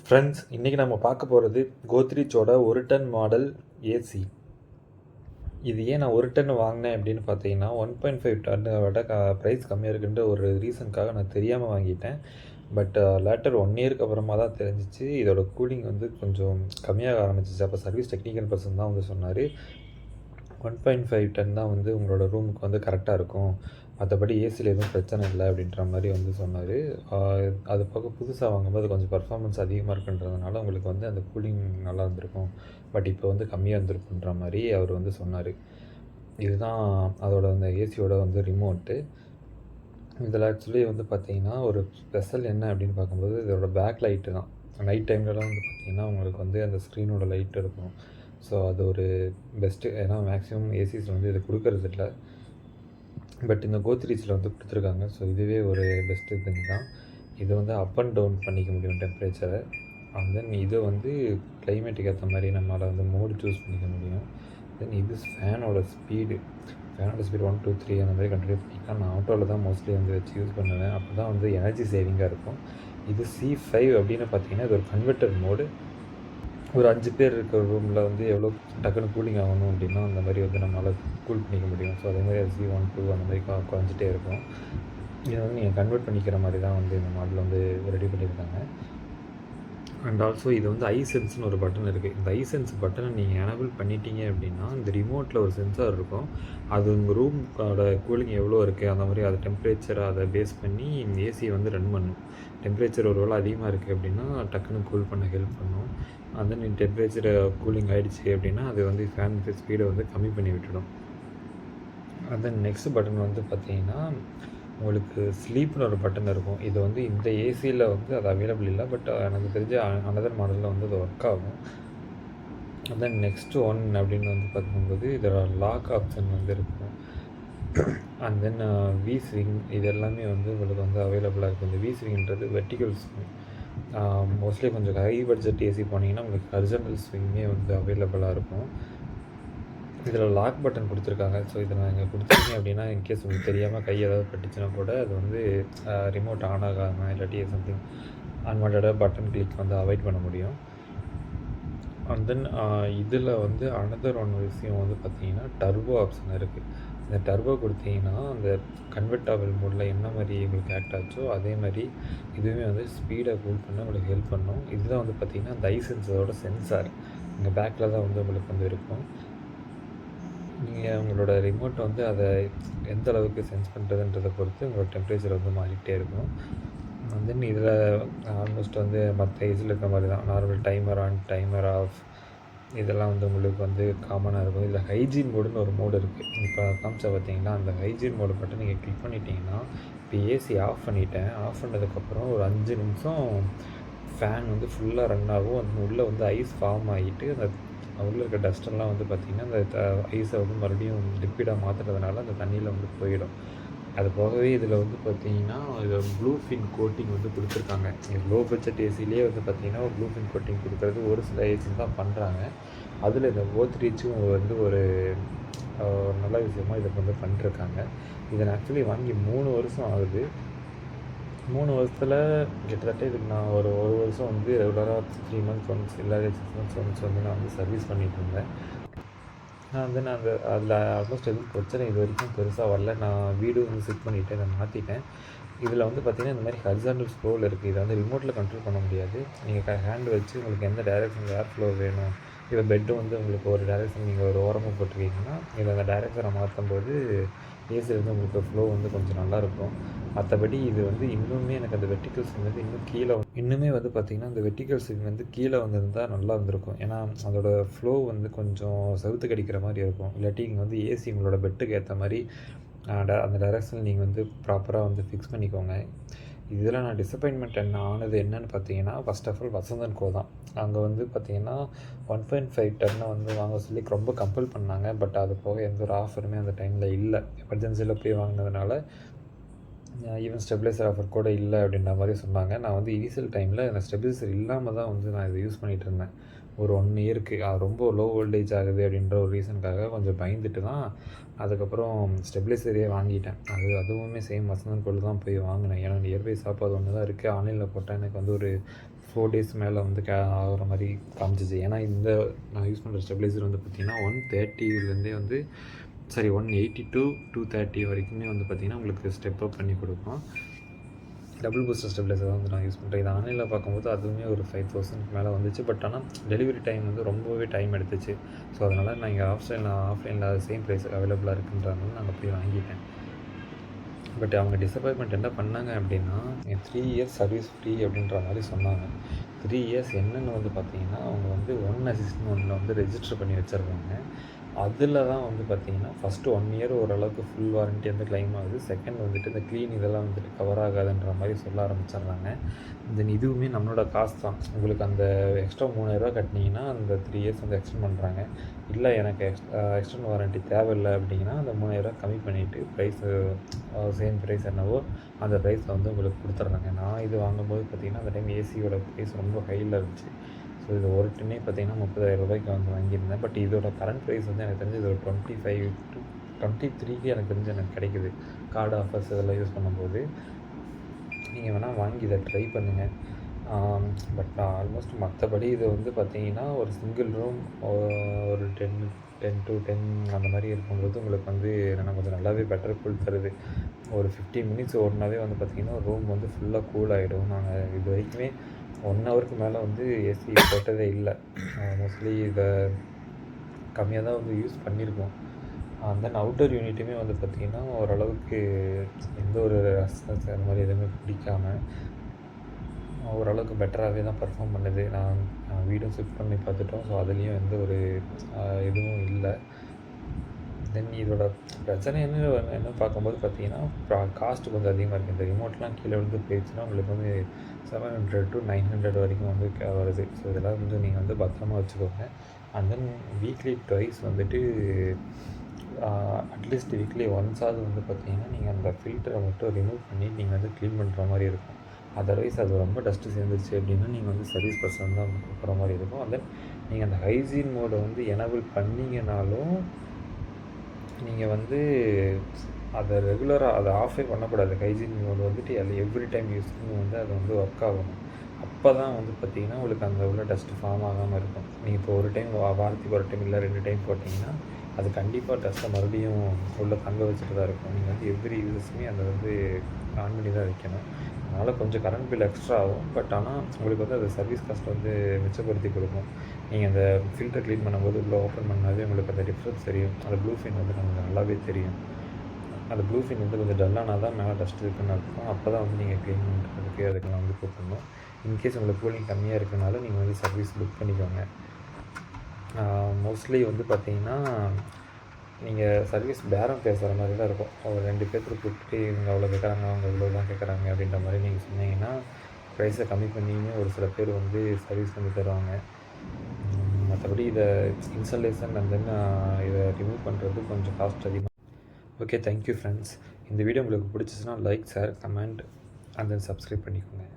Friends, இன்றைக்கி நம்ம பார்க்க போகிறது கோத்ரீஜோட 1 டன் மாடல் ஏசி. இது ஏன் நான் 1 டன் வாங்கினேன் அப்படின்னு பார்த்தீங்கன்னா 1.5 டன்னை விட ப்ரைஸ் கம்மியாக இருக்குன்ற ஒரு ரீசனுக்காக நான் தெரியாமல் வாங்கிட்டேன். பட் லேட்டர் 1 இயருக்கு அப்புறமா தான் தெரிஞ்சிச்சு இதோட கூலிங் வந்து கொஞ்சம் கம்மியாக ஆரம்பிச்சிச்சு. அப்போ சர்வீஸ் டெக்னிக்கல் பர்சன் தான் வந்து சொன்னார், 1.5 டன் தான் வந்து உங்களோட ரூமுக்கு வந்து கரெக்டாக இருக்கும், மற்றபடி ஏசியில் எதுவும் பிரச்சனை இல்லை அப்படின்ற மாதிரி வந்து சொன்னார். அது போக புதுசாக வாங்கும்போது கொஞ்சம் பர்ஃபார்மன்ஸ் அதிகமாக இருக்குன்றதுனால உங்களுக்கு வந்து அந்த கூலிங் நல்லா இருந்திருக்கும், பட் இப்போ வந்து கம்மியாக இருந்திருக்குன்ற மாதிரி அவர் வந்து சொன்னார். இதுதான் அதோட அந்த ஏசியோட வந்து ரிமோட்டு. இதில் ஆக்சுவலி வந்து பார்த்திங்கன்னா ஒரு ஸ்பெஷல் என்ன அப்படின்னு பார்க்கும்போது இதோட பேக் லைட்டு தான். நைட் டைம்லலாம் வந்து பார்த்திங்கன்னா உங்களுக்கு வந்து அந்த ஸ்க்ரீனோட லைட் இருக்கும். ஸோ அது ஒரு பெஸ்ட்டு. ஏன்னா மேக்ஸிமம் ஏசிஸில் வந்து இது கொடுக்கறது இல்லை, பட் இந்த கோத்ரீஜில் வந்து கொடுத்துருக்காங்க. ஸோ இதுவே ஒரு பெஸ்ட்டு திங் தான். இது வந்து அப் அண்ட் டவுன் பண்ணிக்க முடியும் டெம்பரேச்சரை. அண்ட் தென் இது வந்து கிளைமேட்டுக்கு ஏற்ற மாதிரி நம்மளால் வந்து மோடு சூஸ் பண்ணிக்க முடியும். தென் இது ஃபேனோட ஸ்பீடு 1 2 3 அந்த மாதிரி கண்ட்ரோல் பண்ணிக்கலாம். நான் ஆட்டோவில் தான் மோஸ்ட்லி வந்து வச்சு யூஸ் பண்ணுவேன், அப்போ தான் வந்து எனர்ஜி சேவிங்காக இருக்கும். இது C5 அப்படின்னு பார்த்தீங்கன்னா இது ஒரு கன்வெர்ட்டர் மோடு. ஒரு 5 பேர் இருக்கிற ரூமில் வந்து எவ்வளோ டக்குன்னு கூலிங் ஆகணும் அப்படின்னா அந்த மாதிரி வந்து நம்மளால் கூல் பண்ணிக்க முடியும். ஸோ அதேமாதிரி C1 2 அந்த மாதிரி குறைஞ்சிட்டே இருக்கும். இதை வந்து நீங்கள் கன்வெர்ட் பண்ணிக்கிற மாதிரி தான் வந்து இந்த மாடல் வந்து ரெடி பண்ணியிருக்காங்க. அண்ட் ஆல்சோ இது வந்து ஐசென்ஸ்னு ஒரு பட்டன் இருக்குது. இந்த ஐசென்ஸ் பட்டனை நீங்கள் எனபிள் பண்ணிட்டீங்க அப்படின்னா இந்த ரிமோட்டில் ஒரு சென்சார் இருக்கும். அது உங்கள் ரூமோட கூலிங் எவ்வளோ இருக்குது அந்த மாதிரி அதை டெம்பரேச்சரை அதை பேஸ் பண்ணி ஏசியை வந்து ரன் பண்ணும். டெம்பரேச்சர் ஒரு வேளை அதிகமாக இருக்குது அப்படின்னா டக்குன்னு கூல் பண்ண ஹெல்ப் பண்ணும். அந்த நீங்கள் டெம்பரேச்சரை கூலிங் ஆகிடுச்சு அப்படின்னா அது வந்து ஃபேன் ஸ்பீடை வந்து கம்மி பண்ணி விட்டுடும். அந்த நெக்ஸ்ட் பட்டன் வந்து பார்த்திங்கன்னா உங்களுக்கு ஸ்லீப்னு ஒரு பட்டன் இருக்கும். இது வந்து இந்த ஏசியில் வந்து அது அவைலபிள் இல்லை, பட் எனக்கு தெரிஞ்ச அனதர் மாடலில் வந்து அது ஒர்க் ஆகும். தென் நெக்ஸ்ட் ஒன் அப்படின்னு வந்து பார்க்கும்போது இதோட லாக் ஆப்ஷன் வந்து இருக்கும். அண்ட் தென் வி ஸ்விங் இது எல்லாமே வந்து உங்களுக்கு வந்து அவைலபிளாக இருக்கும். இந்த வி ஸ்விங்ன்றது வெர்டிகல் ஸ்விங். மோஸ்ட்லி கொஞ்சம் ஹை பட்ஜெட் ஏசி போனீங்கன்னா உங்களுக்கு ஹரிசாண்டல் ஸ்விங்கே வந்து அவைலபிளாக இருக்கும். இதில் லாக் பட்டன் கொடுத்துருக்காங்க. ஸோ இதை நீங்கள் கொடுத்துருக்கீங்க அப்படின்னா இன்கேஸ் உங்களுக்கு தெரியாமல் கை ஏதாவது பட்டுச்சுன்னா கூட அது வந்து ரிமோட் ஆன் ஆகாமல் இல்லாட்டி சம்திங் அன்வான்டடாக பட்டன் கிளிக் வந்து அவாய்ட் பண்ண முடியும். அண்ட் தென் இதில் வந்து அனதர் ஒன் விஷயம் வந்து பார்த்திங்கன்னா டர்போ ஆப்ஷன் இருக்குது. இந்த டர்போ கொடுத்தீங்கன்னா அந்த கன்வெர்ட்டபிள் மோடில் என்ன மாதிரி உங்களுக்கு ஆக்ட் ஆச்சோ அதே மாதிரி இதுவுமே வந்து ஸ்பீடை கூல் பண்ண உங்களுக்கு ஹெல்ப் பண்ணும். இதுதான் வந்து பார்த்திங்கன்னா அந்த ஐசென்ஸோட சென்சார் இங்கே பேக்கில் தான் வந்து உங்களுக்கு வந்து இருக்கும். நீங்கள் உங்களோட ரிமோட் வந்து அதை எந்த அளவுக்கு சென்ஸ் பண்ணுறதுன்றதை பொறுத்து உங்களோட டெம்பரேச்சர் வந்து மாறிக்கிட்டே இருக்கும். தென் இதில் ஆல்மோஸ்ட் வந்து மற்ற ஏஜில் இருக்கிற மாதிரி தான் normal timer on timer off இதெல்லாம் வந்து உங்களுக்கு வந்து காமனாக இருக்கும். இதில் ஹைஜீன் மோடுன்னு ஒரு மோடு இருக்குது. இப்போ காமிச்சா பார்த்தீங்கன்னா அந்த ஹைஜீன் மோடு மட்டும் நீங்கள் கிளிக் பண்ணிட்டீங்கன்னா இப்போ ஏசி ஆஃப் பண்ணிட்டேன். ஆஃப் பண்ணதுக்கப்புறம் ஒரு 5 நிமிஷம் ஃபேன் வந்து ஃபுல்லாக ரன் ஆகும். அது உள்ளே வந்து ஐஸ் ஃபார்ம் ஆகிட்டு அந்த உள்ளே இருக்க டஸ்ட்டெல்லாம் வந்து பார்த்திங்கன்னா அந்த ஐஸை வந்து மறுபடியும் லிக்விடாக மாற்றுறதுனால அந்த தண்ணியில் வந்து போயிடும். அது போகவே இதில் வந்து பார்த்திங்கன்னா இது ப்ளூ ஃபின் கோட்டிங் வந்து கொடுத்துருக்காங்க. லோ பட்ஜெட் ஏசிலேயே வந்து பார்த்திங்கன்னா ஒரு ப்ளூ ஃபின் கோட்டிங் கொடுக்குறது ஒரு சில ஏசி தான் பண்ணுறாங்க. அதில் இந்த கோத்ரீஜும் வந்து ஒரு நல்ல விஷயமாக இதை வந்து பண்ணிருக்காங்க. இதை நான் ஆக்சுவலி வாங்கி 3 வருஷம் ஆகுது. 3 வருஷத்தில் கிட்டத்தட்ட இதுக்கு நான் ஒரு வருஷம் வந்து ரெகுலராக 3 மந்த்ஸ் ஒன்ஸ் இல்லை 6 மந்த்ஸ் ஒன்ஸ் வந்து நான் வந்து சர்வீஸ் பண்ணிகிட்டு இருந்தேன். நான் வந்து அதில் ஆல்மோஸ்ட் எதுவும் பிரச்சனை இது வரைக்கும் பெருசாக வரல. நான் வீடு வந்து செட் பண்ணிவிட்டு நான் மாற்றிட்டேன். இதில் வந்து பார்த்திங்கன்னா இந்த மாதிரி ஹரிசாண்டல் ஸ்க்ரோல் இருக்குது. இதை வந்து ரிமோட்டில் கண்ட்ரோல் பண்ண முடியாது. நீங்கள் ஹேண்ட் வச்சு உங்களுக்கு எந்த டைரெக்ஷன் ஏர் ஃப்ளோ வேணும், இப்போ பெட்டு வந்து உங்களுக்கு ஒரு டைரெக்ஷன் நீங்கள் ஒரு ஓரமாக போட்டிருக்கீங்கன்னா இதை அந்த டைரெக்ஷனை மாற்றும்போது ஏசியில் வந்து உங்களுக்கு ஃப்ளோ வந்து கொஞ்சம் நல்லாயிருக்கும். மற்றபடி இது வந்து இன்னுமே எனக்கு அந்த வெர்டிகல் ஸ்விங் வந்து இன்னுமே வந்து பார்த்திங்கன்னா அந்த வெர்டிகல் ஸ்விங் வந்து கீழே வந்திருந்தால் நல்லா இருந்திருக்கும். ஏன்னா அதோட ஃப்ளோ வந்து கொஞ்சம் செவுத்து கடிக்கிற மாதிரி இருக்கும். இல்லாட்டி நீங்கள் வந்து ஏசி உங்களோட பெட்டுக்கு ஏற்ற மாதிரி அந்த டைரெக்ஷனில் நீங்கள் வந்து ப்ராப்பராக வந்து ஃபிக்ஸ் பண்ணிக்கோங்க. இதில் நான் டிசப்பாயின்மெண்ட் ஆனது என்னென்னு பார்த்தீங்கன்னா ஃபஸ்ட் ஆஃப் ஆல் வசந்த் & கோ தான். அங்கே வந்து பார்த்திங்கன்னா 1.5 டன்னை வந்து வாங்க சொல்லி ரொம்ப கம்பல் பண்ணாங்க. பட் அது போக எந்த ஒரு ஆஃபருமே அந்த டைமில் இல்லை. எமர்ஜென்சியில் போய் வாங்கினதுனால ஈவன் ஸ்டெபிலைசர் ஆஃபர் கூட இல்லை அப்படின்ற மாதிரி சொன்னாங்க. நான் வந்து இனிஷியல் டைமில் அந்த ஸ்டெபிலைசர் இல்லாமல் தான் வந்து நான் இதை யூஸ் பண்ணிகிட்டு இருந்தேன். ஒரு 1 இயருக்கு அது ரொம்ப லோ வோல்டேஜ் ஆகுது அப்படின்ற ஒரு ரீசனுக்காக கொஞ்சம் பயந்துட்டு தான் அதுக்கப்புறம் ஸ்டெபிலைசரே வாங்கிட்டேன். அதுவுமே சேம் வசந்த் & கோவில் தான் போய் வாங்கினேன். ஏன்னா நியர்பை ஷாப் அது ஒன்று தான் இருக்குது. ஆன்லைனில் போட்டால் எனக்கு வந்து ஒரு 4 டேஸ் மேலே வந்து ஆகிற மாதிரி காமிச்சிச்சு. ஏன்னா இந்த நான் யூஸ் பண்ணுற ஸ்டெபிலைசர் வந்து பார்த்திங்கன்னா 130 வந்து 180 to 230 வரைக்குமே வந்து பார்த்திங்கன்னா உங்களுக்கு ஸ்டெப் அப் பண்ணி கொடுக்கும். டபுள் பூஸ்டர் ஸ்டெபிலைசர் தான் வந்து நான் யூஸ் பண்ணுறேன். இது ஆன்லைனில் பார்க்கும்போது அதுவுமே ஒரு 5000 மேலே வந்துச்சு. பட் ஆனால் டெலிவரி டைம் வந்து ரொம்பவே டைம் எடுத்துச்சு. ஸோ அதனால் நான் இங்கே ஆஃப்லைனில் சேம் ப்ரைஸ் அவைலபிளாக இருக்குன்றதுனால நான் போய் வாங்கிட்டேன். பட் அவங்க டிசப்பாயின்மெண்ட் என்ன பண்ணாங்க அப்படின்னா 3 இயர்ஸ் சர்வீஸ் ஃப்ரீ அப்படின்ற மாதிரி சொன்னாங்க. 3 இயர்ஸ் என்னென்னு வந்து பார்த்திங்கன்னா அவங்க வந்து ஒன் அசிஸ்ட்னு ஒன்றில் வந்து ரெஜிஸ்டர் பண்ணி வச்சுருக்காங்க. அதில் தான் வந்து பார்த்திங்கன்னா ஃபஸ்ட்டு 1 இயர் ஓரளவுக்கு ஃபுல் வாரண்ட்டி வந்து கிளைம் ஆகுது. செகண்ட் வந்துட்டு இந்த க்ளீன் இதெல்லாம் வந்துட்டு கவர் ஆகாதுன்ற மாதிரி சொல்ல ஆரம்பிச்சிடுறாங்க. தென் இதுவுமே நம்மளோட காசு தான். உங்களுக்கு அந்த எக்ஸ்ட்ரா 3000 கட்டினீங்கன்னா அந்த 3 இயர்ஸ் வந்து எக்ஸ்டெண்ட் பண்ணுறாங்க. இல்லை எனக்கு எக்ஸ்டெண்ட் வாரண்ட்டி தேவையில்லை அப்படின்னா அந்த 3000 கம்மி பண்ணிவிட்டு ப்ரைஸு சேம் ப்ரைஸ் என்னவோ அந்த ப்ரைஸில் வந்து உங்களுக்கு கொடுத்துட்றாங்க. நான் இது வாங்கும்போது பார்த்திங்கன்னா அந்த டைம் ஏசியோட ப்ரைஸ் ரொம்ப ஹையில் இருந்துச்சு. ஸோ இது ஒரு டின்னே பார்த்திங்கன்னா 30,000 வந்து வாங்கியிருந்தேன். பட் இதோட கரண்ட் ப்ரைஸ் வந்து எனக்கு தெரிஞ்சு இது ஒரு 25 to 23 எனக்கு தெரிஞ்சு எனக்கு கிடைக்குது. கார்டு ஆஃபர்ஸ் இதெல்லாம் யூஸ் பண்ணும்போது நீங்கள் வேணால் வாங்கி இதை ட்ரை பண்ணுங்கள். பட் ஆல்மோஸ்ட் மற்றபடி இது வந்து பார்த்திங்கன்னா ஒரு சிங்கிள் ரூம் ஒரு 10 to 10 அந்த மாதிரி இருக்கும்போது உங்களுக்கு வந்து என்னென்னா கொஞ்சம் நல்லாவே பெட்டர் கூல் தருது. ஒரு 15 மினிட்ஸ் ஓடினாவே வந்து பார்த்திங்கன்னா ரூம் வந்து ஃபுல்லாக கூல் ஆகிடும். நாங்கள் இது வரைக்குமே 1 ஹவருக்கு மேலே வந்து ஏசி போட்டதே இல்லை. மோஸ்ட்லி இதை கம்மியாக தான் வந்து யூஸ் பண்ணியிருக்கோம். தென் அவுட்டர் யூனிட்டுமே வந்து பார்த்திங்கன்னா ஓரளவுக்கு எந்த ஒரு ரஸ்னஸ் அந்த மாதிரி எதுவுமே பிடிக்காமல் ஓரளவுக்கு பெட்டராகவே தான் பர்ஃபார்ம் பண்ணுது. நான் வீடும் ஷிஃப்ட் பண்ணி பார்த்துட்டோம். ஸோ அதுலேயும் எந்த ஒரு இதுவும் இல்லை. தென் இதோட பிரச்சனை என்ன பார்க்கும்போது பார்த்திங்கன்னா காஸ்ட்டு கொஞ்சம் அதிகமாக இருக்குது. இந்த ரிமோட்லாம் கீழே விழுந்து போயிடுச்சுன்னா உங்களுக்கு வந்து 700 to 900 வரைக்கும் வந்து வருது. ஸோ இதெல்லாம் வந்து நீங்கள் வந்து பத்திரமா வச்சுக்கோங்க. அண்ட் தென் வீக்லி ட்வைஸ் வந்துட்டு அட்லீஸ்ட் வீக்லி ஒன்ஸாவது வந்து பார்த்திங்கன்னா நீங்கள் அந்த ஃபில்டரை மட்டும் ரிமூவ் பண்ணி நீங்கள் வந்து க்ளீன் பண்ணுற மாதிரி இருக்கும். அதர்வைஸ் அது ரொம்ப டஸ்ட்டு சேர்ந்துருச்சு அப்படின்னா நீங்கள் வந்து சர்வீஸ் பர்சன் தான் கொடுக்குற மாதிரி இருக்கும். அண்ட் தென் நீங்கள் அந்த ஹைஜீன் மோடை வந்து எனபிள் பண்ணிங்கனாலும் நீங்கள் வந்து அதை ரெகுலராக அதை ஆஃபே பண்ணக்கூடாது. ஹைஜீன் மோடு வந்துட்டு எவ்ரி டைம் யூஸ்க்கும் வந்து அது வந்து ஒர்க் ஆகணும். அப்போ தான் வந்து பார்த்திங்கன்னா உங்களுக்கு அந்த உள்ள டஸ்ட்டு ஃபார்ம் ஆகாமல் இருக்கும். நீங்கள் இப்போ ஒரு டைம் வாரத்துக்கு ஒரு டைம் இல்லை 2 டைம் போட்டிங்கன்னா அது கண்டிப்பாக டஸ்ட்டை மறுபடியும் உள்ளே தங்க வச்சுட்டு தான் இருக்கும். நீங்கள் வந்து எவ்ரி யூஸுமே அதை வந்து ஆன் பண்ணி தான் வைக்கணும். அதனால் கொஞ்சம் கரண்ட் பில் எக்ஸ்ட்ரா ஆகும். பட் ஆனால் உங்களுக்கு வந்து அது சர்வீஸ் காஸ்ட் வந்து மிச்சப்படுத்தி கொடுக்கும். நீங்கள் அந்த ஃபில்டர் க்ளீன் பண்ணும்போது உள்ளே ஓப்பன் பண்ணாவே உங்களுக்கு அந்த டிஃப்ரென்ஸ் தெரியும். அந்த ப்ளூ ஃபின் வந்து நமக்கு நல்லாவே தெரியும். அந்த ப்ளூ ஃபின் வந்து கொஞ்சம் டல்லானா தான் மேலே டஸ்ட் இருக்குன்னு இருக்கும். அப்போ தான் வந்து நீங்கள் க்ளீன் பண்ணுறதுக்கு அதுக்கெல்லாம் வந்து கூப்பிடணும். இன்கேஸ் உங்களுக்கு கூலிங் கம்மியாக இருக்கனால நீங்கள் வந்து சர்வீஸ் புக் பண்ணிக்கோங்க. மோஸ்ட்லி வந்து பார்த்திங்கன்னா நீங்கள் சர்வீஸ் பேரம் பேசுகிற மாதிரி தான் இருக்கும். ஒரு 2 பேர்த்துக்கு கூப்பிட்டு இவங்க அவ்வளோ கேட்குறாங்க, அவங்க இவ்வளோ தான் கேட்குறாங்க அப்படின்ற மாதிரி நீங்கள் சொன்னீங்கன்னா ப்ரைஸை கம்மி பண்ணியுமே ஒரு சில பேர் வந்து சர்வீஸ் பண்ணி தருவாங்க. மற்றபடி இதை இன்ஸ்டாலேஷன் அண்ட் தென் இதை ரிமூவ் பண்ணுறது கொஞ்சம் காஸ்ட் அதிகமாக. Okay, thank you friends. இந்த வீடியோ உங்களுக்கு பிடிச்சிச்சுன்னா like, share, comment and then subscribe பண்ணிக்கோங்க.